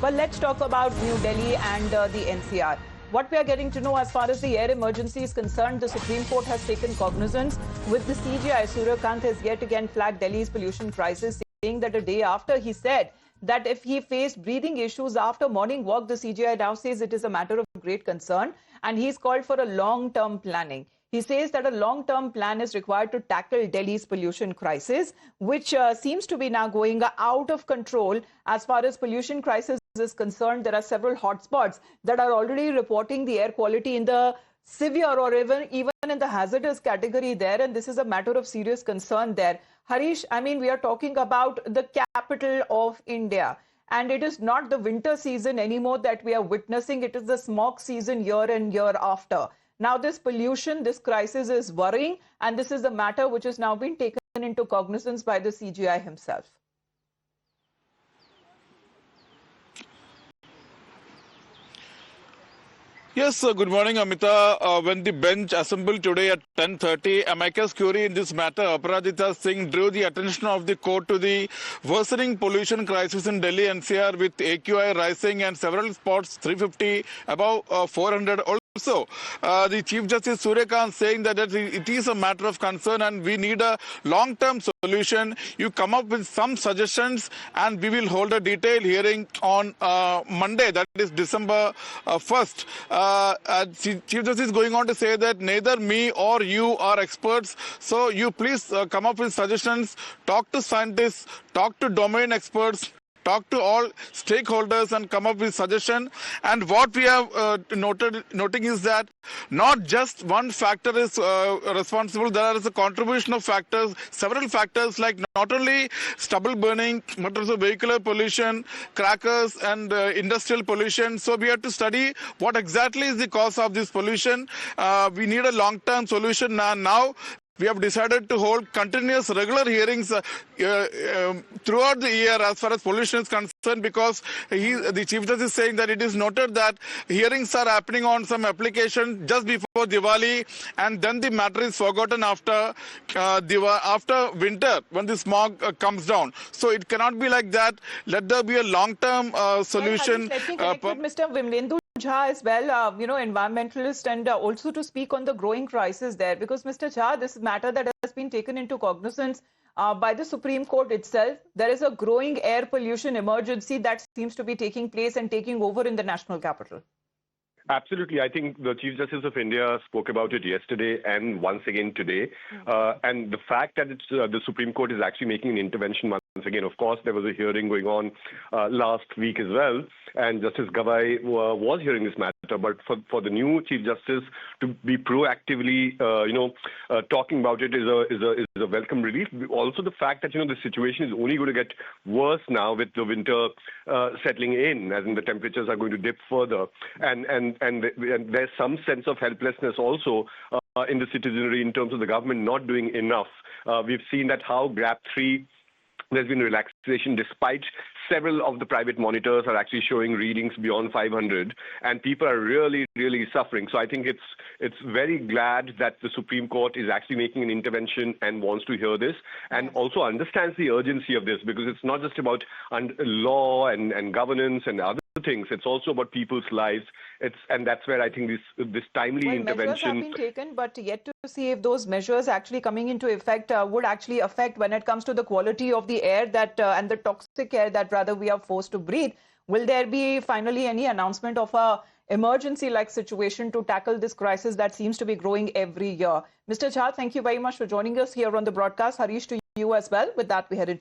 Well, let's talk about New Delhi and the NCR. What we are getting to know as far as the air emergency is concerned, the Supreme Court has taken cognizance with the CJI Surya Kant has yet again flagged Delhi's pollution crisis, saying that a day after he said that if he faced breathing issues after morning walk, the CJI now says it is a matter of great concern and he's called for a long-term planning. He says that a long-term plan is required to tackle Delhi's pollution crisis, which seems to be now going out of control. As far as pollution crisis is concerned, there are several hotspots that are already reporting the air quality in the severe or even in the hazardous category there. And this is a matter of serious concern there. Harish, I mean, we are talking about the capital of India. And it is not the winter season anymore that we are witnessing. It is the smog season year and year after. Now, this pollution, this crisis is worrying, and this is the matter which has now been taken into cognizance by the CJI himself. Yes, good morning, Amita. When the bench assembled today at 10:30, amicus curiae in this matter, Aparajita Singh, drew the attention of the court to the worsening pollution crisis in Delhi NCR with AQI rising and several spots 350 above 400. Also, the Chief Justice Surya Kant saying that it is a matter of concern and we need a long-term solution. You come up with some suggestions and we will hold a detailed hearing on Monday, that is December 1st. Chief Justice is going on to say that neither me or you are experts, so you please come up with suggestions, talk to scientists, talk to domain experts, talk to all stakeholders and come up with suggestion. And what we have noting is that not just one factor is responsible. There is a contribution of factors, several factors, like not only stubble burning, but also vehicular pollution, crackers and industrial pollution. So we have to study what exactly is the cause of this pollution. We need a long-term solution now. We have decided to hold continuous regular hearings throughout the year as far as pollution is concerned, because the Chief Justice is saying that it is noted that hearings are happening on some application just before Diwali, and then the matter is forgotten after winter when the smog comes down. So it cannot be like that. Let there be a long-term solution. Let me connect with Mr. Vimlendu Jha as well, environmentalist, and also to speak on the growing crisis there, because Mr. Jha, this matter that has been taken into cognizance by the Supreme Court itself, there is a growing air pollution emergency that seems to be taking place and taking over in the national capital. Absolutely. I think the Chief Justice of India spoke about it yesterday and once again today. And the fact that the Supreme Court is actually making an intervention once again. Of course, there was a hearing going on last week as well, and Justice Gavai was hearing this matter. But for the new Chief Justice to be proactively, talking about it is a welcome relief. Also, the fact that the situation is only going to get worse now with the winter settling in, as in the temperatures are going to dip further, and there's some sense of helplessness also in the citizenry in terms of the government not doing enough. We've seen that how GRAP 3, there's been relaxation despite several of the private monitors are actually showing readings beyond 500, and people are really, really suffering. So I think it's very glad that the Supreme Court is actually making an intervention and wants to hear this, and also understands the urgency of this, because it's not just about law and governance and other things. It's also about people's lives. And that's where I think this timely intervention. Measures have been taken, but yet to see if those measures actually coming into effect would actually affect when it comes to the quality of the air that and the toxic air that rather we are forced to breathe. Will there be finally any announcement of a emergency-like situation to tackle this crisis that seems to be growing every year? Mr. Jha, thank you very much for joining us here on the broadcast. Harish, to you as well. With that, we head into